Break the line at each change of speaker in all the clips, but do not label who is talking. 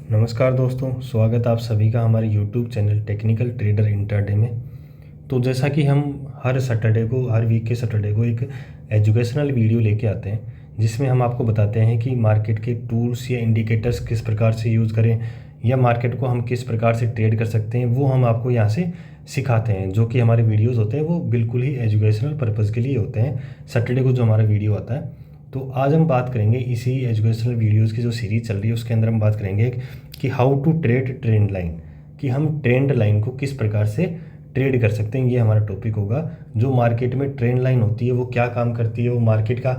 नमस्कार दोस्तों, स्वागत आप सभी का हमारे YouTube channel technical trader intraday में। तो जैसा कि हम हर वीक के सैटरडे को एक एजुकेशनल वीडियो लेके आते हैं जिसमें हम आपको बताते हैं कि मार्केट के टूल्स या इंडिकेटर्स किस प्रकार से यूज़ करें या मार्केट को हम किस प्रकार से ट्रेड कर सकते हैं, वो हम आपको यहाँ से सिखाते हैं। जो कि हमारे वीडियोज़ होते हैं वो बिल्कुल ही एजुकेशनल पर्पज़ के लिए होते हैं। सैटरडे को जो हमारा वीडियो आता है, तो आज हम बात करेंगे इसी एजुकेशनल वीडियोज़ की जो सीरीज़ चल रही है उसके अंदर हम बात करेंगे कि how to trade trend line, कि हम ट्रेंड लाइन को किस प्रकार से ट्रेड कर सकते हैं। ये हमारा टॉपिक होगा। जो मार्केट में ट्रेंड लाइन होती है वो क्या काम करती है, वो मार्केट का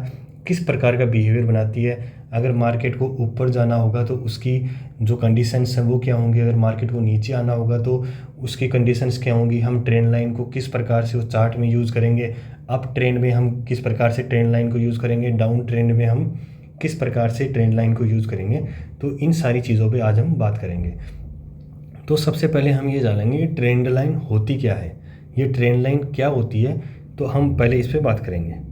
किस प्रकार का बिहेवियर बनाती है। अगर मार्केट को ऊपर जाना होगा तो उसकी जो कंडीशंस हैं वो क्या होंगी, अगर मार्केट को नीचे आना होगा तो उसकी कंडीशंस क्या होंगी। हम ट्रेंड लाइन को किस प्रकार से उस चार्ट में यूज़ करेंगे, अप ट्रेंड में हम किस प्रकार से ट्रेंड लाइन को यूज़ करेंगे, डाउन ट्रेंड में हम किस प्रकार से ट्रेंड लाइन को यूज़ करेंगे। तो इन सारी चीज़ों पे आज हम बात करेंगे। तो सबसे पहले हम ये जानेंगे कि ट्रेंड लाइन होती क्या है, ये ट्रेंड लाइन क्या होती है। तो हम पहले इस पर बात करेंगे।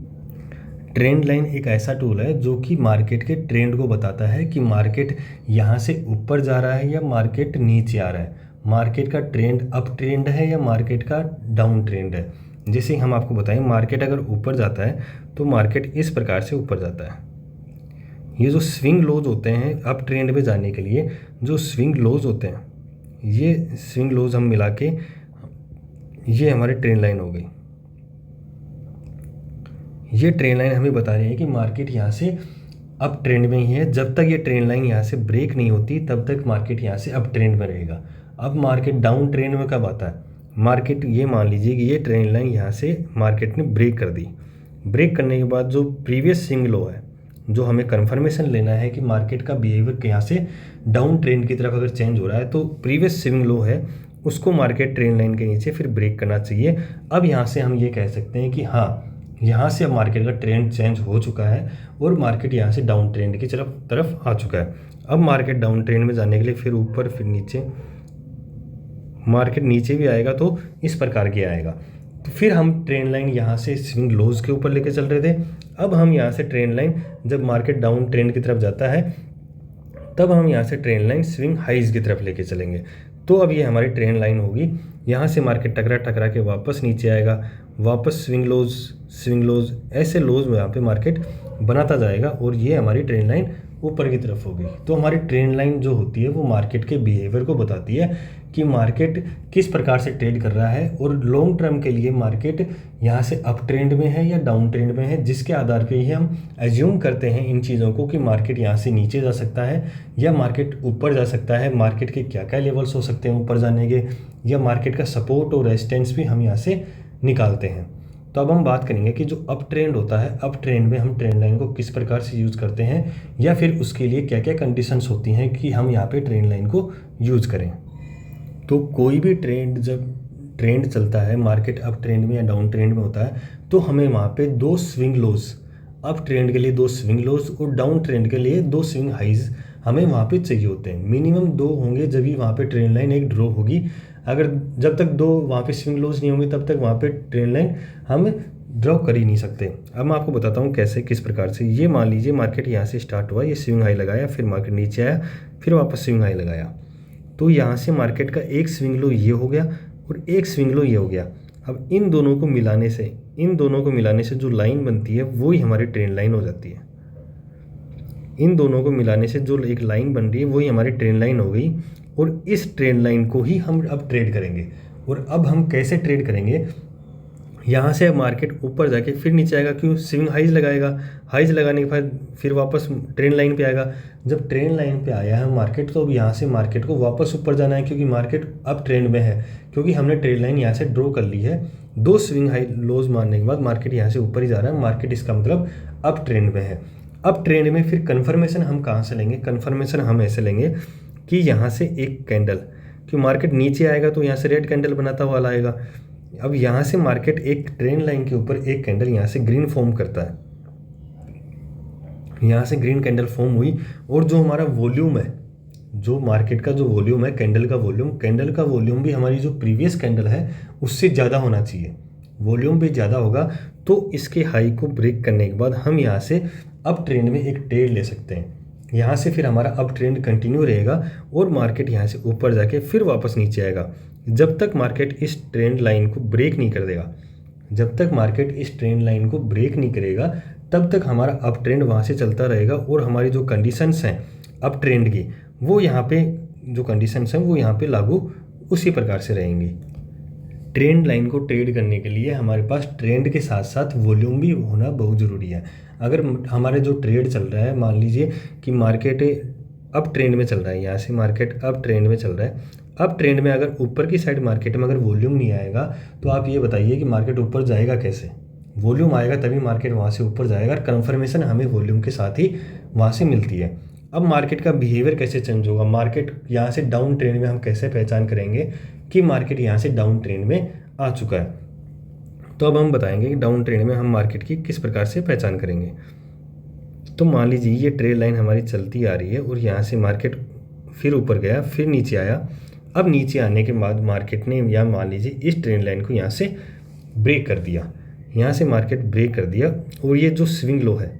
ट्रेंड लाइन एक ऐसा टूल है जो कि मार्केट के ट्रेंड को बताता है कि मार्केट यहाँ से ऊपर जा रहा है या मार्केट नीचे आ रहा है, मार्केट का ट्रेंड अप ट्रेंड है या मार्केट का डाउन ट्रेंड है। जैसे हम आपको बताएं, मार्केट अगर ऊपर जाता है तो मार्केट इस प्रकार से ऊपर जाता है। ये जो स्विंग लोज होते हैं अप ट्रेंड में जाने के लिए, जो स्विंग लोज होते हैं, ये स्विंग लोज हम मिला के ये हमारी ट्रेंड लाइन हो गई। ये ट्रेंड लाइन हमें बता रही है कि मार्केट यहाँ से अप ट्रेंड में ही है। जब तक ये ट्रेंड लाइन यहाँ से ब्रेक नहीं होती तब तक मार्केट यहाँ से अप ट्रेंड में रहेगा। अब मार्केट डाउन ट्रेंड में कब आता है, मार्केट ये मान लीजिए कि ये ट्रेंड लाइन यहाँ से मार्केट ने ब्रेक कर दी। ब्रेक करने के बाद जो प्रीवियस स्विंग लो है, जो हमें कंफर्मेशन लेना है कि मार्केट का बिहेवियर यहाँ से डाउन ट्रेंड की तरफ अगर चेंज हो रहा है, तो प्रीवियस स्विंग लो है उसको मार्केट ट्रेंड लाइन के नीचे फिर ब्रेक करना चाहिए। अब यहाँ से हम ये कह सकते हैं कि हाँ, यहाँ से अब मार्केट का ट्रेंड चेंज हो चुका है और मार्केट यहाँ से डाउन ट्रेंड की तरफ आ चुका है। अब मार्केट डाउन ट्रेंड में जाने के लिए फिर ऊपर फिर नीचे, मार्केट नीचे भी आएगा तो इस प्रकार के आएगा। तो फिर हम ट्रेंड लाइन यहाँ से स्विंग लोज के ऊपर लेके चल रहे थे। अब हम यहाँ से ट्रेंड लाइन, जब मार्केट डाउन ट्रेंड की तरफ जाता है तब हम यहाँ से ट्रेंड लाइन स्विंग हाइज की तरफ लेके चलेंगे। तो अब ये हमारी ट्रेंड लाइन होगी। यहाँ से मार्केट टकरा के वापस नीचे आएगा, वापस स्विंग लोज ऐसे लोज में यहाँ पे मार्केट बनाता जाएगा और ये हमारी ट्रेंड लाइन ऊपर की तरफ होगी। तो हमारी ट्रेंड लाइन जो होती है वो मार्केट के बिहेवियर को बताती है कि मार्केट किस प्रकार से ट्रेड कर रहा है और लॉन्ग टर्म के लिए मार्केट यहाँ से अप ट्रेंड में है या डाउन ट्रेंड में है, जिसके आधार पे ही हम एज्यूम करते हैं इन चीज़ों को कि मार्केट यहाँ से नीचे जा सकता है या मार्केट ऊपर जा सकता है। मार्केट के क्या क्या लेवल्स हो सकते हैं ऊपर जाने के, या मार्केट का सपोर्ट और रेजिस्टेंस भी हम यहाँ से निकालते हैं। तो अब हम बात करेंगे कि जो अप ट्रेंड होता है, अप ट्रेंड में हम ट्रेंड लाइन को किस प्रकार से यूज़ करते हैं या फिर उसके लिए क्या क्या कंडीशंस होती हैं कि हम यहाँ पे ट्रेंड लाइन को यूज़ करें। तो कोई भी ट्रेंड, जब ट्रेंड चलता है, मार्केट अप ट्रेंड में या डाउन ट्रेंड में होता है, तो हमें वहाँ पे दो स्विंग लोज, अप ट्रेंड के लिए दो स्विंग लोज और डाउन ट्रेंड के लिए दो स्विंग हाइज हमें वहाँ पे चाहिए होते हैं। मिनिमम दो होंगे जब भी वहाँ पे ट्रेंड लाइन एक ड्रॉ होगी। अगर जब तक दो वहाँ पे स्विंग लोज नहीं होंगे तब तक वहाँ पे ट्रेंड लाइन हम ड्रॉ कर ही नहीं सकते। अब मैं आपको बताता हूँ कैसे, किस प्रकार से। ये मान लीजिए मार्केट यहाँ से स्टार्ट हुआ, ये स्विंग हाई लगाया, फिर मार्केट नीचे आया, फिर वापस स्विंग हाई लगाया। तो यहाँ से मार्केट का एक स्विंग लो ये हो गया और एक स्विंग लो ये हो गया। अब इन दोनों को मिलाने से जो लाइन बनती है वो ही हमारी ट्रेंड लाइन हो जाती है। इन दोनों को मिलाने से जो एक लाइन बन रही है वही हमारी ट्रेंड लाइन हो गई और इस ट्रेंड लाइन को ही हम अब ट्रेड करेंगे। और अब हम कैसे ट्रेड करेंगे, यहाँ से मार्केट ऊपर जाके फिर नीचे आएगा, क्यों, स्विंग हाइज लगाएगा, हाइज लगाने के बाद फिर वापस ट्रेंड लाइन पे आएगा। जब ट्रेंड लाइन पे आया है मार्केट, तो अब यहाँ से मार्केट को वापस ऊपर जाना है क्योंकि मार्केट अप ट्रेंड में है, क्योंकि हमने ट्रेंड लाइन यहाँ से ड्रॉ कर ली है। दो स्विंग हाई लोज मारने के बाद मार्केट यहाँ से ऊपर ही जा रहा है, मार्केट इसका मतलब अप ट्रेंड में है। अप ट्रेंड में फिर कन्फर्मेशन हम कहाँ से लेंगे, कन्फर्मेशन हम ऐसे लेंगे कि यहाँ से एक कैंडल, कि मार्केट नीचे आएगा तो यहाँ से रेड कैंडल बनाता हुआ आएगा। अब यहाँ से मार्केट एक ट्रेंड लाइन के ऊपर एक कैंडल यहाँ से ग्रीन फॉर्म करता है, यहाँ से ग्रीन कैंडल फॉर्म हुई और जो हमारा वॉल्यूम है, जो मार्केट का जो वॉल्यूम है, कैंडल का वॉल्यूम भी हमारी जो प्रीवियस कैंडल है उससे ज़्यादा होना चाहिए। वॉल्यूम भी ज़्यादा होगा तो इसके हाई को ब्रेक करने के बाद हम यहाँ से अप ट्रेंड में एक ट्रेड ले सकते हैं। यहाँ से फिर हमारा अप ट्रेंड कंटिन्यू रहेगा और मार्केट यहाँ से ऊपर जाके फिर वापस नीचे आएगा। जब तक मार्केट इस ट्रेंड लाइन को ब्रेक नहीं कर देगा, जब तक मार्केट इस ट्रेंड लाइन को ब्रेक नहीं करेगा, तब तक हमारा अप ट्रेंड वहाँ से चलता रहेगा और हमारी जो कंडीशंस हैं अप ट्रेंड की, वो यहाँ पे जो कंडीशंस हैं वो यहाँ पे लागू उसी प्रकार से रहेंगी। ट्रेंड लाइन को ट्रेड करने के लिए हमारे पास ट्रेंड के साथ साथ वॉल्यूम भी होना बहुत ज़रूरी है। अगर हमारे जो ट्रेड चल रहा है, मान लीजिए कि मार्केट अप ट्रेंड में चल रहा है, यहाँ से मार्केट अप ट्रेंड में चल रहा है, अप ट्रेंड में अगर ऊपर की साइड मार्केट में अगर वॉल्यूम नहीं आएगा तो आप ये बताइए कि मार्केट ऊपर जाएगा कैसे। वॉल्यूम आएगा तभी मार्केट वहाँ से ऊपर जाएगा, और कन्फर्मेशन हमें वॉल्यूम के साथ ही वहाँ से मिलती है। अब मार्केट का बिहेवियर कैसे चेंज होगा, मार्केट यहाँ से डाउन ट्रेंड में हम कैसे पहचान करेंगे कि मार्केट यहाँ से डाउन ट्रेंड में आ चुका है। तो अब हम बताएंगे कि डाउन ट्रेंड में हम मार्केट की किस प्रकार से पहचान करेंगे। तो मान लीजिए ये ट्रेड लाइन हमारी चलती आ रही है और यहाँ से मार्केट फिर ऊपर गया, फिर नीचे आया। अब नीचे आने के बाद मार्केट ने, या मान लीजिए इस ट्रेंड लाइन को यहाँ से ब्रेक कर दिया, यहाँ से मार्केट ब्रेक कर दिया, और ये जो स्विंग लो है,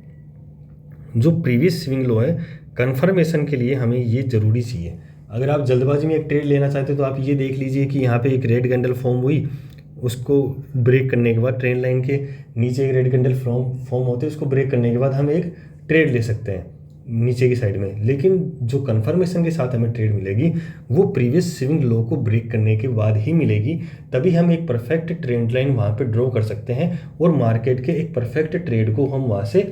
जो प्रीवियस स्विंग लो है, कन्फर्मेशन के लिए हमें ये ज़रूरी चाहिए। अगर आप जल्दबाजी में एक ट्रेड लेना चाहते हो तो आप ये देख लीजिए कि यहाँ पे एक रेड कैंडल फॉर्म हुई, उसको ब्रेक करने के बाद ट्रेंड लाइन के नीचे एक रेड कैंडल फॉर्म होते हैं, उसको ब्रेक करने के बाद हम एक ट्रेड ले सकते हैं नीचे की साइड में। लेकिन जो कन्फर्मेशन के साथ हमें ट्रेड मिलेगी वो प्रीवियस स्विंग लो को ब्रेक करने के बाद ही मिलेगी, तभी हम एक परफेक्ट ट्रेंड लाइन वहाँ पे ड्रॉ कर सकते हैं और मार्केट के एक परफेक्ट ट्रेड को हम वहाँ से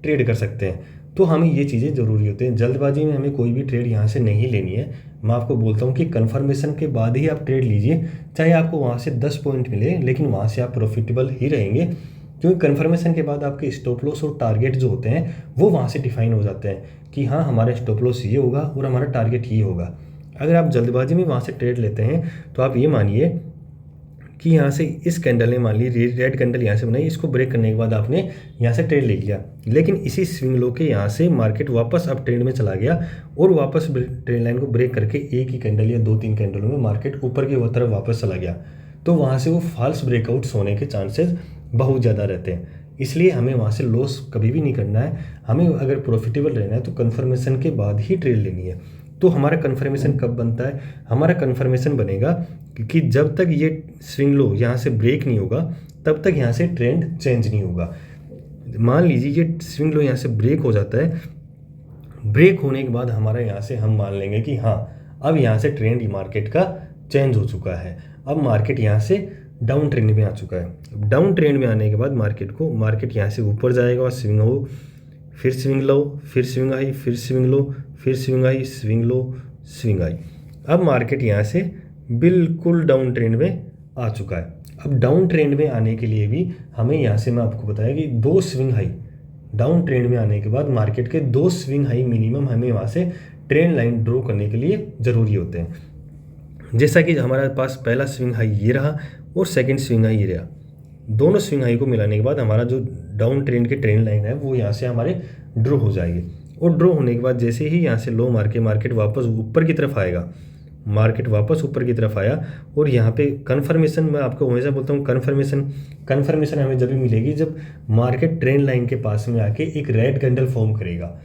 ट्रेड कर सकते हैं। तो हमें ये चीज़ें ज़रूरी होती हैं। जल्दबाजी में हमें कोई भी ट्रेड यहाँ से नहीं लेनी है। मैं आपको बोलता हूँ कि कन्फर्मेशन के बाद ही आप ट्रेड लीजिए, चाहे आपको वहाँ से 10 पॉइंट मिले, लेकिन वहाँ से आप प्रॉफिटेबल ही रहेंगे, क्योंकि कन्फर्मेशन के बाद आपके स्टॉप लॉस और टारगेट जो होते हैं वो वहाँ से डिफाइन हो जाते हैं कि हाँ हमारा स्टॉप लॉस ये होगा और हमारा टारगेट ये होगा। अगर आप जल्दबाजी में वहाँ से ट्रेड लेते हैं तो आप ये मानिए कि यहाँ से इस कैंडल ने, मान ली रेड कैंडल यहाँ से बनाई, इसको ब्रेक करने के बाद आपने यहाँ से ट्रेड ले लिया, लेकिन इसी स्विंग लो के यहाँ से मार्केट वापस अप ट्रेंड में चला गया और वापस ट्रेंड लाइन को ब्रेक करके एक ही कैंडल या 2-3 कैंडलों में मार्केट ऊपर की तरफ वापस चला गया, तो वहाँ से वो फॉल्स ब्रेकआउट्स होने के चांसेस बहुत ज़्यादा रहते हैं। इसलिए हमें वहाँ से लॉस कभी भी नहीं करना है। हमें अगर प्रॉफिटेबल रहना है तो कन्फर्मेशन के बाद ही ट्रेड लेनी है। तो हमारा कन्फर्मेशन कब बनता है, हमारा कन्फर्मेशन बनेगा कि जब तक ये स्विंग लो यहाँ से ब्रेक नहीं होगा तब तक यहाँ से ट्रेंड चेंज नहीं होगा। मान लीजिए ये स्विंग लो यहाँ से ब्रेक हो जाता है, ब्रेक होने के बाद हमारा यहाँ से हम मान लेंगे कि हाँ अब यहाँ से ट्रेंड मार्केट का चेंज हो चुका है, अब मार्केट यहाँ से डाउन ट्रेंड में आ चुका है। डाउन ट्रेंड में आने के बाद मार्केट यहाँ से ऊपर जाएगा और स्विंग हो, फिर स्विंग लो, फिर स्विंग आई, फिर स्विंग लो, फिर स्विंग आई, स्विंग लो, स्विंग आई। अब मार्केट यहाँ से बिल्कुल डाउन ट्रेंड में आ चुका है। अब डाउन ट्रेंड में आने के लिए भी हमें यहाँ से, मैं आपको बताया कि 2 स्विंग हाई, डाउन ट्रेंड में आने के बाद मार्केट के 2 स्विंग हाई मिनिमम हमें वहाँ से ट्रेंड लाइन ड्रॉ करने के लिए ज़रूरी होते हैं। जैसा कि हमारे पास पहला स्विंग हाई ये रहा और सेकंड स्विंग हाई ये रहा, दोनों स्विंग हाई को मिलाने के बाद हमारा जो डाउन ट्रेंड की ट्रेंड लाइन है वो यहाँ से हमारे ड्रॉ हो जाएगी। और ड्रॉ होने के बाद जैसे ही यहाँ से लो मार के मार्केट वापस ऊपर की तरफ आएगा, मार्केट वापस ऊपर की तरफ आया और यहाँ पे कन्फर्मेशन, मैं आपको हमेशा बोलता हूँ कन्फर्मेशन हमें जब भी मिलेगी जब मार्केट ट्रेंड लाइन के पास में आके एक रेड कैंडल फॉर्म करेगा,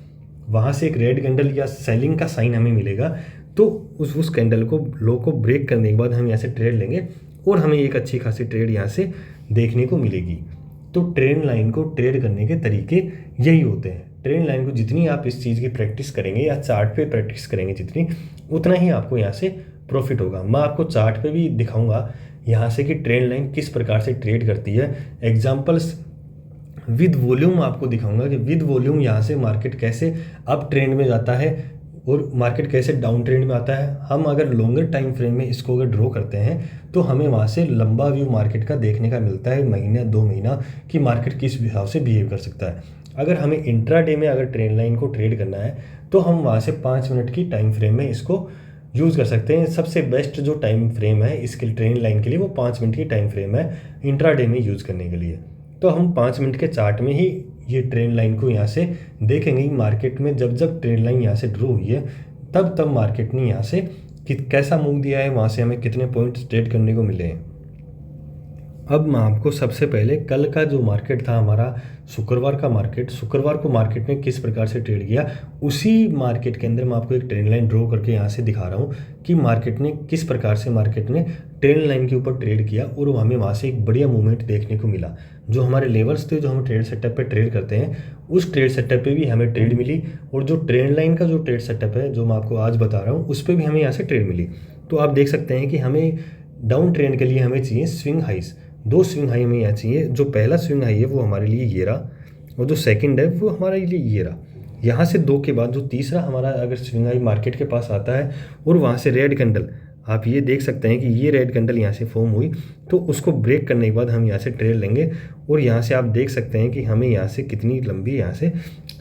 वहाँ से एक रेड कैंडल या सेलिंग का साइन हमें मिलेगा, तो उस कैंडल को, लो को ब्रेक करने के बाद हम यहाँ से ट्रेड लेंगे और हमें एक अच्छी खासी ट्रेड यहाँ से देखने को मिलेगी। तो ट्रेंड लाइन को ट्रेड करने के तरीके यही होते हैं। ट्रेंड लाइन को जितनी आप इस चीज़ की प्रैक्टिस करेंगे या चार्ट पे प्रैक्टिस करेंगे जितनी, उतना ही आपको यहाँ से प्रॉफिट होगा। मैं आपको चार्ट पे भी दिखाऊंगा यहाँ से कि ट्रेंड लाइन किस प्रकार से ट्रेड करती है। एग्जांपल्स विद वॉल्यूम आपको दिखाऊंगा कि विद वॉल्यूम यहाँ से मार्केट कैसे अप ट्रेंड में जाता है और मार्केट कैसे डाउन ट्रेंड में आता है। हम अगर लॉन्गर टाइम फ्रेम में इसको अगर ड्रॉ करते हैं तो हमें वहाँ से लंबा व्यू मार्केट का देखने का मिलता है, महीना 2 महीना कि मार्केट किस हिसाब से बिहेव कर सकता है। अगर हमें इंट्राडे में अगर ट्रेंड लाइन को ट्रेड करना है तो हम वहाँ से 5 मिनट की टाइम फ्रेम में इसको यूज़ कर सकते हैं। सबसे बेस्ट जो टाइम फ्रेम है इसके ट्रेंड लाइन के लिए वो 5 मिनट की टाइम फ्रेम है इंट्राडे में यूज़ करने के लिए। तो हम 5 मिनट के चार्ट में ही ये ट्रेंड लाइन को यहाँ से देखेंगे कि मार्केट में जब ट्रेंड लाइन यहाँ से ड्रॉ हुई है तब मार्केट ने यहाँ से कैसा मूव दिया है, वहाँ से हमें कितने पॉइंट्स ट्रेड करने को मिले हैं। अब मैं आपको सबसे पहले कल का जो मार्केट था हमारा शुक्रवार को मार्केट ने किस प्रकार से ट्रेड किया, उसी मार्केट के अंदर मैं आपको एक ट्रेंड लाइन ड्रॉ करके यहाँ से दिखा रहा हूँ कि मार्केट ने किस प्रकार से ट्रेंड लाइन के ऊपर ट्रेड किया और हमें वहाँ से एक बढ़िया मूवमेंट देखने को मिला। जो हमारे लेवल्स थे, जो हम ट्रेड सेटअप पे ट्रेड करते हैं, उस ट्रेड सेटअप पे भी हमें ट्रेड मिली, और जो ट्रेंड लाइन का जो ट्रेड सेटअप है जो मैं आपको आज बता रहा हूँ, उस पर भी हमें यहाँ से ट्रेड मिली। तो आप देख सकते हैं कि हमें डाउन ट्रेंड के लिए हमें चाहिए स्विंग हाइस, 2 स्विंग हाई हमें यहाँ चाहिए। जो पहला स्विंग हाई है वो हमारे लिए ये रहा, और जो सेकंड है वो हमारे लिए ये रहा। यहाँ से 2 के बाद जो तीसरा हमारा अगर स्विंग हाई मार्केट के पास आता है और वहाँ से रेड कैंडल, आप ये देख सकते हैं कि ये रेड कैंडल यहाँ से फॉर्म हुई, तो उसको ब्रेक करने के बाद हम यहाँ से ट्रेड लेंगे। और यहाँ से आप देख सकते हैं कि हमें यहाँ से कितनी लंबी यहाँ से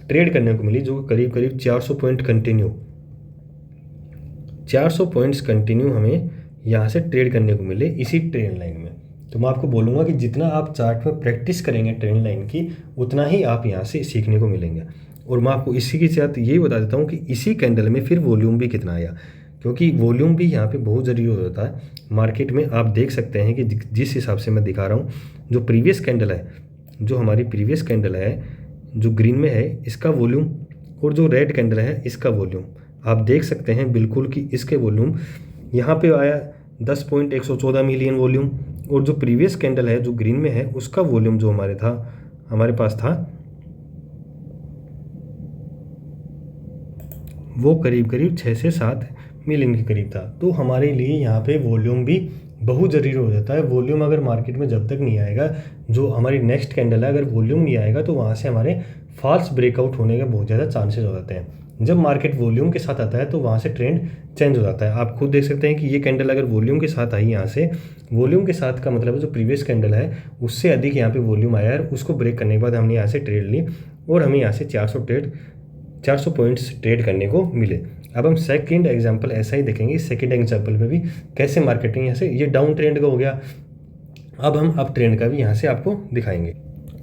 ट्रेड करने को मिली, जो करीब 400 पॉइंट कंटिन्यू, 400 पॉइंट्स कंटिन्यू हमें यहाँ से ट्रेड करने को मिले इसी ट्रेंड लाइन में। तो मैं आपको बोलूँगा कि जितना आप चार्ट में प्रैक्टिस करेंगे ट्रेंड लाइन की, उतना ही आप यहाँ से सीखने को मिलेंगे। और मैं आपको इसी के साथ यही बता देता हूँ कि इसी कैंडल में फिर वॉल्यूम भी कितना आया, क्योंकि वॉल्यूम भी यहाँ पे बहुत ज़रूरी हो जाता है मार्केट में। आप देख सकते हैं कि जिस हिसाब से मैं दिखा रहा हूँ, जो प्रीवियस कैंडल है, जो हमारी प्रीवियस कैंडल है जो ग्रीन में है, इसका वॉल्यूम, और जो रेड कैंडल है इसका वॉल्यूम, आप देख सकते हैं बिल्कुल कि इसके वॉल्यूम यहाँ पे आया 10.114 मिलियन वॉल्यूम, और जो प्रीवियस कैंडल है जो ग्रीन में है उसका वॉल्यूम जो हमारे पास था वो करीब 6 से 7 मिलियन के करीब था। तो हमारे लिए यहाँ पे वॉल्यूम भी बहुत ज़रूरी हो जाता है। वॉल्यूम अगर मार्केट में जब तक नहीं आएगा, जो हमारी नेक्स्ट कैंडल है, अगर वॉल्यूम नहीं आएगा तो वहाँ से हमारे फॉल्स ब्रेकआउट होने के बहुत ज़्यादा चांसेस हो जाते हैं। जब मार्केट वॉल्यूम के साथ आता है तो वहाँ से ट्रेंड चेंज हो जाता है। आप खुद देख सकते हैं कि ये कैंडल अगर वॉल्यूम के साथ आई, यहाँ से वॉल्यूम के साथ का मतलब है जो प्रीवियस कैंडल है उससे अधिक यहाँ पे वॉल्यूम आया है, उसको ब्रेक करने के बाद हमने यहाँ से ट्रेड ली और हमें यहाँ से 400 पॉइंट्स ट्रेड करने को मिले। अब हम सेकंड एग्जांपल ऐसा ही देखेंगे। सेकंड एग्जांपल में भी कैसे मार्केटिंग, यहाँ से ये डाउन ट्रेंड का हो गया, अब हम अप ट्रेंड का भी यहाँ से आपको दिखाएंगे।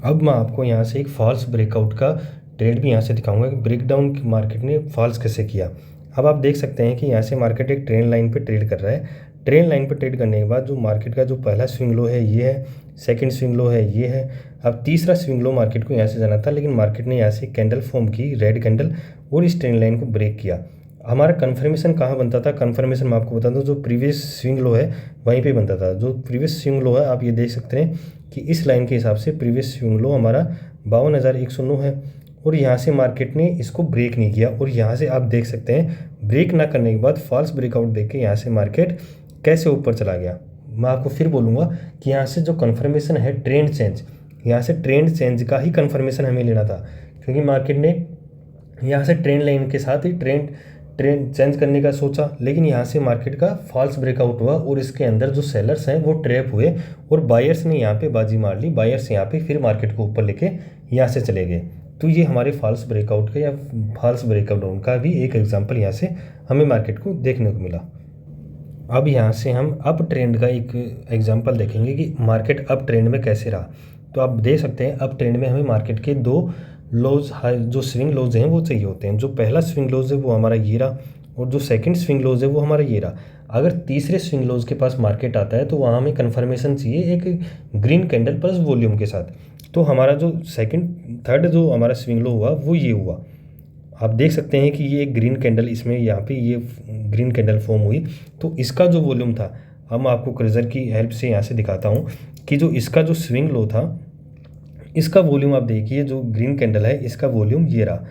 अब मैं आपको यहाँ से एक फॉल्स ब्रेकआउट का ट्रेड भी यहाँ से दिखाऊंगा कि ब्रेकडाउन मार्केट ने फॉल्स कैसे किया। अब आप देख सकते हैं कि यहाँ से मार्केट एक ट्रेंड लाइन पे ट्रेड कर रहा है। ट्रेंड लाइन पे ट्रेड करने के बाद जो मार्केट का जो पहला स्विंग लो है ये है, सेकंड स्विंग लो है ये है। अब तीसरा स्विंग लो मार्केट को यहाँ से जाना था, लेकिन मार्केट ने यहाँ से कैंडल फॉर्म की, रेड कैंडल, और इस ट्रेंड लाइन को ब्रेक किया। हमारा कन्फर्मेशन कहाँ बनता था, कन्फर्मेशन मैं आपको बता दूँ जो प्रीवियस स्विंग लो है वहीं पे बनता था। जो प्रीवियस स्विंग लो है आप ये देख सकते हैं कि इस लाइन के हिसाब से प्रीवियस स्विंग लो हमारा 52,109 है, और यहाँ से मार्केट ने इसको ब्रेक नहीं किया। और यहाँ से आप देख सकते हैं ब्रेक ना करने के बाद फॉल्स ब्रेकआउट देख के यहाँ से मार्केट कैसे ऊपर चला गया। मैं आपको फिर बोलूँगा कि यहाँ से जो कन्फर्मेशन है ट्रेंड चेंज, यहाँ से ट्रेंड चेंज का ही कन्फर्मेशन हमें लेना था, क्योंकि मार्केट ने यहाँ से ट्रेंड लाइन के साथ ही ट्रेंड चेंज करने का सोचा, लेकिन यहाँ से मार्केट का फॉल्स ब्रेकआउट हुआ और इसके अंदर जो सेलर्स हैं वो ट्रैप हुए और बायर्स ने यहाँ पे बाजी मार ली। बायर्स यहाँ पे फिर मार्केट को ऊपर लेके यहाँ से चले गए। तो ये हमारे फॉल्स ब्रेकआउट का या फॉल्स ब्रेकआउट का भी एक एग्जांपल यहाँ से हमें मार्केट को देखने को मिला। अब यहाँ से हम अप ट्रेंड का एक एग्जांपल देखेंगे कि मार्केट अप ट्रेंड में कैसे रहा। तो आप देख सकते हैं अप ट्रेंड में हमें मार्केट के 2 लोज जो स्विंग लोज हैं वो चाहिए होते हैं। जो पहला स्विंग लोज है वो हमारा ये रहा, और जो सेकंड स्विंग लोज है वो हमारा ये रहा। अगर तीसरे स्विंग लोज के पास मार्केट आता है तो वहाँ हमें कन्फर्मेशन चाहिए एक ग्रीन कैंडल प्लस वॉल्यूम के साथ। तो हमारा जो थर्ड जो हमारा स्विंग लो हुआ वो ये हुआ। आप देख सकते हैं कि ये एक ग्रीन कैंडल, इसमें यहाँ पे ये ग्रीन कैंडल फॉर्म हुई। तो इसका जो वॉल्यूम था, हम आपको क्रेजर की हेल्प से यहाँ से दिखाता हूँ कि जो इसका जो स्विंग लो था इसका वॉल्यूम आप देखिए, जो ग्रीन कैंडल है इसका वॉल्यूम ये रहा,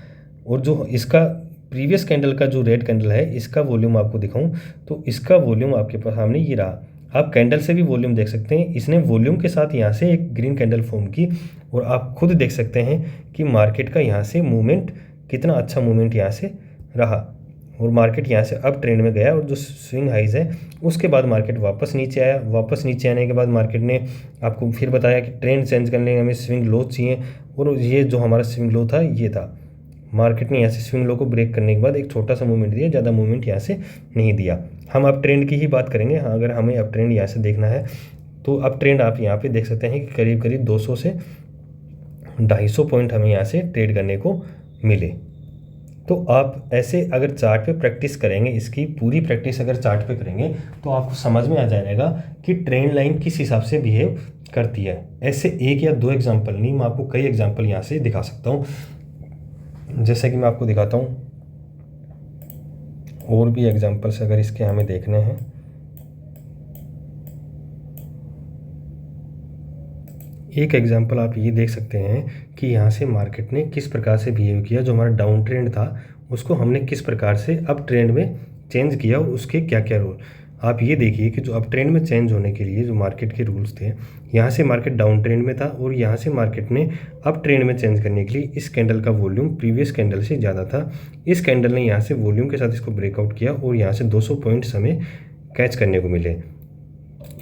और जो इसका प्रीवियस कैंडल का जो रेड कैंडल है इसका वॉल्यूम आपको दिखाऊं तो इसका वॉल्यूम आपके पास सामने ये रहा। आप कैंडल से भी वॉल्यूम देख सकते हैं, इसने वॉल्यूम के साथ यहाँ से एक ग्रीन कैंडल फॉर्म की, और आप खुद देख सकते हैं कि मार्केट का यहाँ से मूवमेंट कितना अच्छा मूवमेंट यहाँ से रहा, और मार्केट यहाँ से अप ट्रेंड में गया। और जो स्विंग हाइज है उसके बाद मार्केट वापस नीचे आया। वापस नीचे आने के बाद मार्केट ने आपको फिर बताया कि ट्रेंड चेंज करने में हमें स्विंग लो चाहिए, और ये जो हमारा स्विंग लो था ये था। मार्केट ने यहाँ से स्विंग लो को ब्रेक करने के बाद एक छोटा सा मूवमेंट दिया, ज़्यादा मूवमेंट यहाँ से नहीं दिया। हम अप ट्रेंड की ही बात करेंगे। हाँ, अगर हमें अप ट्रेंड यहाँ से देखना है तो अप ट्रेंड आप यहाँ पे देख सकते हैं कि करीब 200 से 250 पॉइंट हमें यहाँ से ट्रेड करने को मिले। तो आप ऐसे अगर चार्ट पे प्रैक्टिस करेंगे, इसकी पूरी प्रैक्टिस अगर चार्ट पे करेंगे तो आपको समझ में आ जाएगा कि ट्रेंड लाइन किस हिसाब से बिहेव करती है। ऐसे एक या दो एग्जांपल नहीं, मैं आपको कई एग्जांपल यहाँ से दिखा सकता हूँ। जैसे कि मैं आपको दिखाता हूँ, और भी एग्जांपल्स अगर इसके हमें देखने हैं। एक एग्जांपल आप ये देख सकते हैं कि यहाँ से मार्केट ने किस प्रकार से बिहेव किया। जो हमारा डाउन ट्रेंड था उसको हमने किस प्रकार से अप ट्रेंड में चेंज किया, उसके क्या क्या रूल। आप ये देखिए कि जो अप ट्रेंड में चेंज होने के लिए जो मार्केट के रूल्स थे, यहाँ से मार्केट डाउन ट्रेंड में था और यहाँ से मार्केट ने अप ट्रेंड में चेंज करने के लिए इस कैंडल का वॉल्यूम प्रीवियस कैंडल से ज़्यादा था। इस कैंडल ने यहाँ से वॉल्यूम के साथ इसको ब्रेकआउट किया और यहाँ से 200 पॉइंट्स हमें कैच करने को मिले।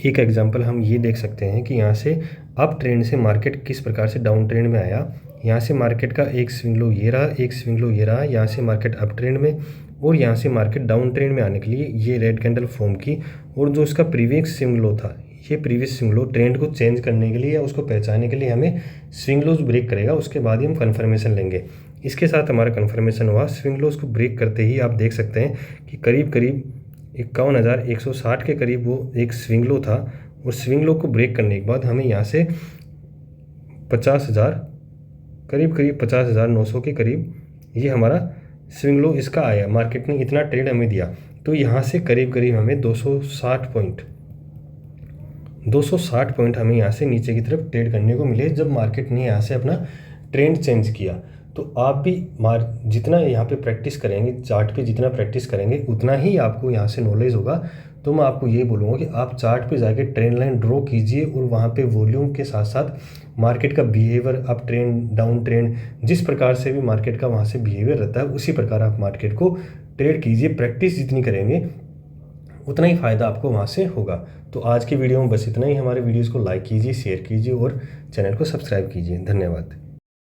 एक एग्जांपल हम ये देख सकते हैं कि यहाँ से अप ट्रेंड से मार्केट किस प्रकार से डाउन ट्रेंड में आया। यहाँ से मार्केट का एक स्विंग लो ये रहा, एक स्विंग लो ये रहा, यहाँ से मार्केट अप ट्रेंड में और यहाँ से मार्केट डाउन ट्रेंड में आने के लिए ये रेड कैंडल फॉर्म की। और जो इसका प्रीवियस स्विंग लो था, ये प्रीवियस स्विंग लो ट्रेंड को चेंज करने के लिए या उसको पहचानने के लिए हमें स्विंग लोज ब्रेक करेगा, उसके बाद ही हम कन्फर्मेशन लेंगे। इसके साथ हमारा कन्फर्मेशन हुआ। स्विंग लोज को ब्रेक करते ही आप देख सकते हैं कि करीब करीब 51,160 के करीब वो एक स्विंग लो था। और स्विंग लो को ब्रेक करने के बाद हमें यहाँ से 50,000 करीब 50,900 के करीब ये हमारा स्विंग लो इसका आया। मार्केट ने इतना ट्रेड हमें दिया, तो यहाँ से करीब करीब हमें 260 पॉइंट हमें यहाँ से नीचे की तरफ ट्रेड करने को मिले जब मार्केट ने यहाँ से अपना ट्रेंड चेंज किया। तो आप भी जितना यहाँ पे प्रैक्टिस करेंगे, चार्ट पे जितना प्रैक्टिस करेंगे उतना ही आपको यहाँ से नॉलेज होगा। तो मैं आपको ये बोलूँगा कि आप चार्ट पे जाके ट्रेंड लाइन ड्रॉ कीजिए और वहाँ पे वॉल्यूम के साथ साथ मार्केट का behaviour, up trend down trend, जिस प्रकार से भी मार्केट का वहाँ से बिहेवियर रहता है उसी प्रकार आप मार्केट को ट्रेड कीजिए। प्रैक्टिस जितनी करेंगे उतना ही फ़ायदा आपको वहाँ से होगा। तो आज की वीडियो में बस इतना ही। हमारे वीडियोज़ को लाइक कीजिए, शेयर कीजिए और चैनल को सब्सक्राइब कीजिए। धन्यवाद।